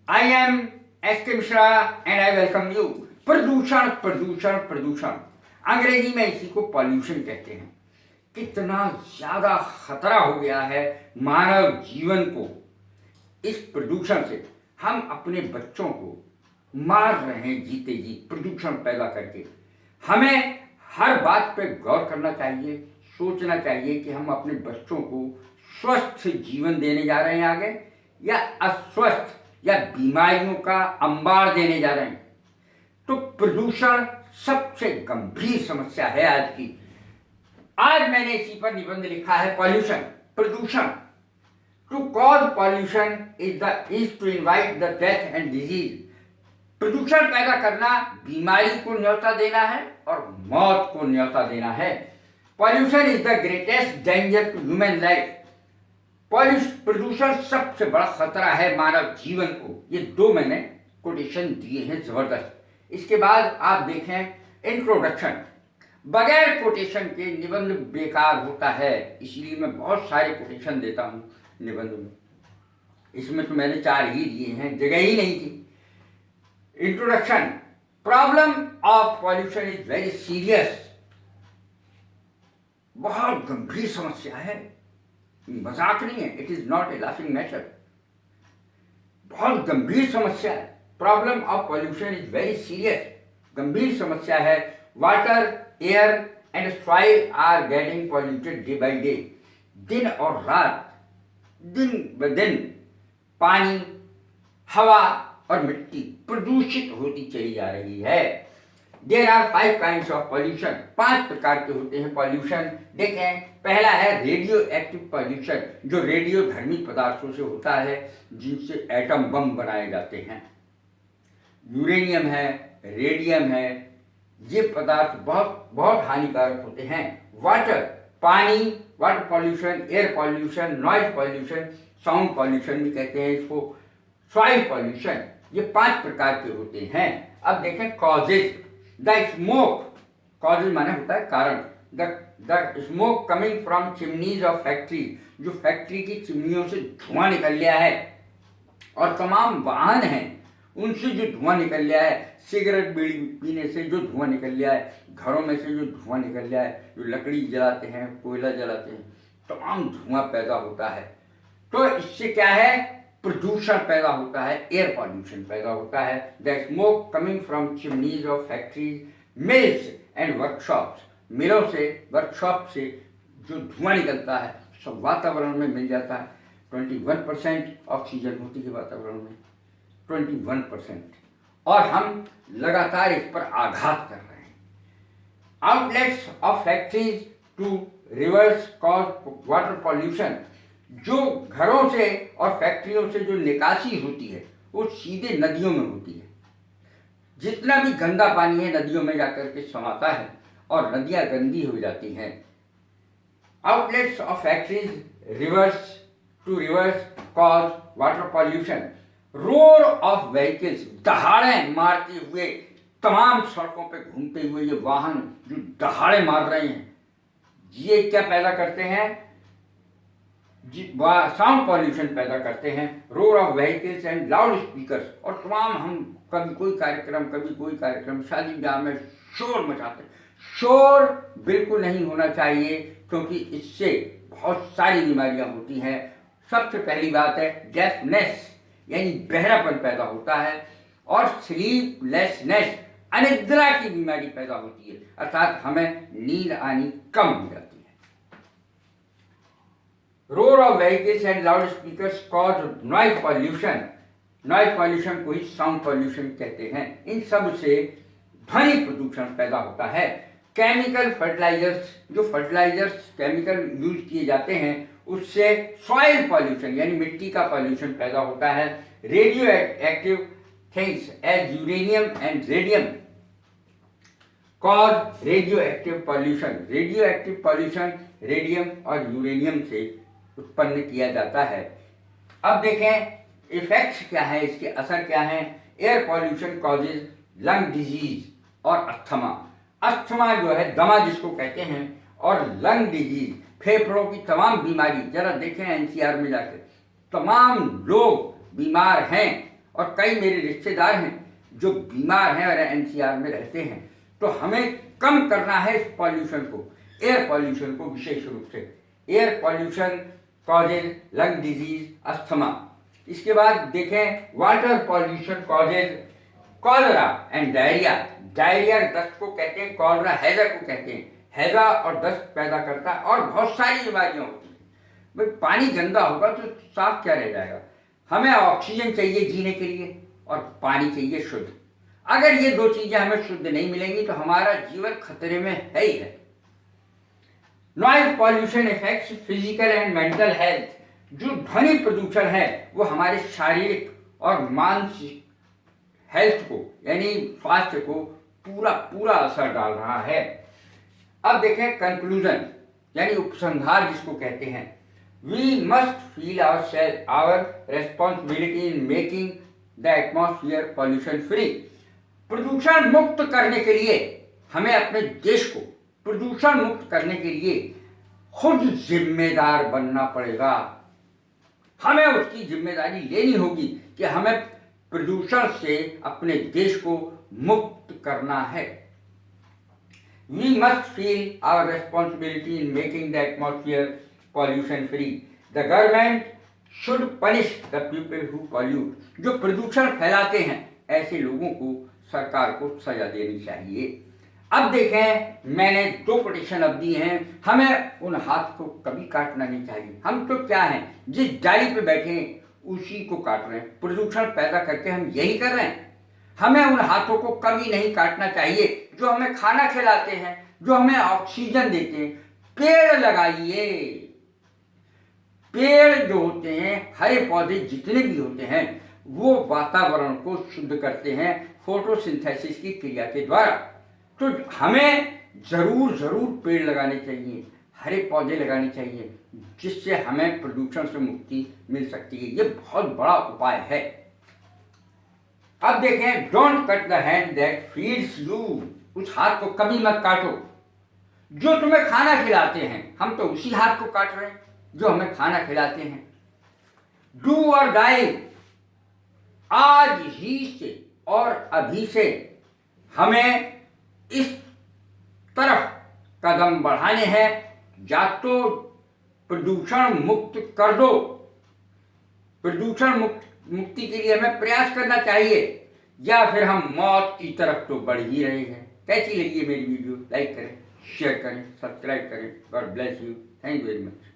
I am S.K. Mishra and I welcome you. प्रदूषण प्रदूषण प्रदूषण, अंग्रेजी में इसी को पॉल्यूशन कहते हैं। कितना ज्यादा खतरा हो गया है मानव जीवन को इस प्रदूषण से। हम अपने बच्चों को मार रहे हैं जीते जी प्रदूषण पैदा करके। हमें हर बात पे गौर करना चाहिए, सोचना चाहिए कि हम अपने बच्चों को स्वस्थ जीवन देने जा रहे हैं आगे, या अस्वस्थ या बीमारियों का अंबार देने जा रहे हैं। तो प्रदूषण सबसे गंभीर समस्या है आज की। आज मैंने इसी पर निबंध लिखा है, पॉल्यूशन, प्रदूषण। To cause pollution is to invite the death and disease. प्रदूषण पैदा करना बीमारी को न्योता देना है और मौत को न्योता देना है। Pollution is the greatest danger to human life. प्रदूषण सबसे बड़ा खतरा है मानव जीवन को। ये दो मैंने कोटेशन दिए हैं जबरदस्त। इसके बाद आप देखें इंट्रोडक्शन। बगैर कोटेशन के निबंध बेकार होता है, इसलिए मैं बहुत सारे कोटेशन देता हूं निबंध में। इसमें तो मैंने 4 ही दिए हैं, जगह ही नहीं थी। Introduction. Problem of pollution is very serious. बहुत गंभीर समस्या है, मजाक नहीं है। It is not a laughing matter. बहुत गंभीर समस्या है। Problem of pollution is very serious, गंभीर समस्या है। Water, air and soil are getting polluted day by day. दिन और रात, दिन ब दिन पानी, हवा और मिट्टी प्रदूषित होती चली जा रही है। There are 5 kinds of pollution. 5 प्रकार के होते हैं पॉल्यूशन। देखें, पहला है रेडियो एक्टिव पॉल्यूशन, जो रेडियो धर्मी पदार्थों से होता है, जिनसे एटम बम बनाए जाते हैं। यूरेनियम है, रेडियम है, ये पदार्थ बहुत बहुत हानिकारक होते हैं। वाटर, पानी, water pollution, air pollution, noise pollution, sound pollution भी कहते हैं इसको, सॉइल पॉल्यूशन, ये 5 प्रकार के होते हैं। अब देखें कॉजेज। द स्मोक, कॉजेज माने होता है कारण। The smoke coming from chimneys of factory, जो फैक्ट्री की चिमनियों से धुआं निकल लिया है, और तमाम वाहन हैं उनसे जो धुआं निकल लिया है, सिगरेट बीड़ी पीने से जो धुआं निकल लिया है, घरों में से जो धुआं निकल लिया है, जो लकड़ी जलाते हैं, कोयला जलाते हैं, तमाम धुआं पैदा होता है। तो इससे क्या है, प्रदूषण पैदा होता है, एयर पॉल्यूशन पैदा होता है। The smoke coming from chimneys of factories, mills and workshops, मिलों से, वर्कशॉप से जो धुआं निकलता है सब वातावरण में मिल जाता है। 21% ऑक्सीजन होती है वातावरण में, 21%, और हम लगातार इस पर आघात कर रहे हैं। Outlets of factories to rivers cause water pollution, जो घरों से और फैक्ट्रियों से जो निकासी होती है वो सीधे नदियों में होती है। जितना भी गंदा पानी है नदियों में जाकर के समाता है और नदियां गंदी हो जाती हैं। Outlets of factories rivers to rivers cause water pollution. Roar of vehicles, दहाड़े मारते हुए, तमाम सड़कों पे घूमते हुए ये वाहन जो दहाड़े मार रहे हैं, ये क्या पैदा करते हैं, साउंड पॉल्यूशन पैदा करते हैं। Roar of vehicles and loud speakers, और तमाम हम कभी कोई कार्यक्रम शादी ब्याह में शोर मचाते हैं। शोर बिल्कुल नहीं होना चाहिए, क्योंकि इससे बहुत सारी बीमारियां होती हैं। सबसे पहली बात है डेफनेस, यानी बहरापन पैदा होता है, और स्लीपलेसनेस, अनिद्रा की बीमारी पैदा होती है, अर्थात हमें नींद आनी कम हो जाती है। Roar of vehicles and loud speakers cause noise pollution. Noise pollution को ही साउंड पॉल्यूशन कहते हैं। इन सब से ध्वनि प्रदूषण पैदा होता है। केमिकल फर्टिलाइजर्स, जो फर्टिलाइजर्स केमिकल यूज किए जाते हैं, उससे सॉइल पॉल्यूशन यानी मिट्टी का पॉल्यूशन पैदा होता है। Radioactive things as uranium and radium cause radioactive pollution. Radioactive pollution radium और यूरेनियम से उत्पन्न किया जाता है। अब देखें इफेक्ट्स क्या है, इसके असर क्या हैं। Air pollution causes lung disease और अस्थमा। अस्थमा जो है दमा जिसको कहते हैं, और लंग डिजीज फेफड़ों की तमाम बीमारी। जरा देखें एनसीआर में जाकर, तमाम लोग बीमार हैं और कई मेरे रिश्तेदार हैं जो बीमार हैं और एनसीआर में रहते हैं। तो हमें कम करना है इस पॉल्यूशन को, एयर पॉल्यूशन को विशेष रूप से। Air pollution causes lung disease, asthma. इसके बाद देखें water pollution causes cholera and diarrhoea. Diarrhoea दस्त को कहते हैं, कॉलरा हैजा को कहते हैं। हैजा और दस्त पैदा करता है और बहुत सारी बीमारियां होती हैं। भाई पानी गंदा होगा तो साफ क्या रह जाएगा। हमें ऑक्सीजन चाहिए जीने के लिए और पानी चाहिए शुद्ध। अगर ये दो चीजें हमें शुद्ध नहीं मिलेंगी तो हमारा जीवन खतरे में है ही है। Noise pollution effects physical and mental health. जो ध्वनि प्रदूषण है वो हमारे शारीरिक और मानसिक हेल्थ को यानी स्वास्थ्य को पूरा असर डाल रहा है। अब देखें कंक्लूजन यानी उपसंहार जिसको कहते हैं। We must feel our responsibility in making the atmosphere pollution free. प्रदूषण मुक्त करने के लिए हमें अपने देश को प्रदूषण मुक्त करने के लिए खुद जिम्मेदार बनना पड़ेगा। हमें उसकी जिम्मेदारी लेनी होगी कि हमें प्रदूषण से अपने देश को मुक्त करना है। We must feel our responsibility in making the atmosphere pollution free. The government should punish the people who pollute. जो प्रदूषण फैलाते हैं ऐसे लोगों को सरकार को सजा देनी चाहिए। अब देखें मैंने 2 कोटेशन अब दिए हैं। हमें उन हाथ को कभी काटना नहीं चाहिए। हम तो क्या हैं, जिस डाली पे बैठे हैं उसी को काट रहे हैं। प्रदूषण पैदा करके हम यही कर रहे हैं। हमें उन हाथों को कभी नहीं काटना चाहिए जो हमें खाना खिलाते हैं, जो हमें ऑक्सीजन देते हैं। पेड़ लगाइए। पेड़ जो होते हैं, हरे पौधे जितने भी होते हैं वो वातावरण को शुद्ध करते हैं फोटोसिंथेसिस की क्रिया के द्वारा। तो हमें जरूर पेड़ लगाने चाहिए, हरे पौधे लगाने चाहिए, जिससे हमें प्रदूषण से मुक्ति मिल सकती है। ये बहुत बड़ा उपाय है। अब देखें don't cut the hand that feeds you. उस हाथ को कभी मत काटो जो तुम्हें खाना खिलाते हैं। हम तो उसी हाथ को काट रहे हैं जो हमें खाना खिलाते हैं। डू और डाई। आज ही से और अभी से हमें इस तरफ कदम बढ़ाने हैं, या तो प्रदूषण मुक्त कर दो। प्रदूषण मुक्ति के लिए हमें प्रयास करना चाहिए, या फिर हम मौत की तरफ तो बढ़ ही रहे हैं। कैसी लगी है मेरी वीडियो? लाइक करें, शेयर करें, सब्सक्राइब करें। God bless you. Thank you very much.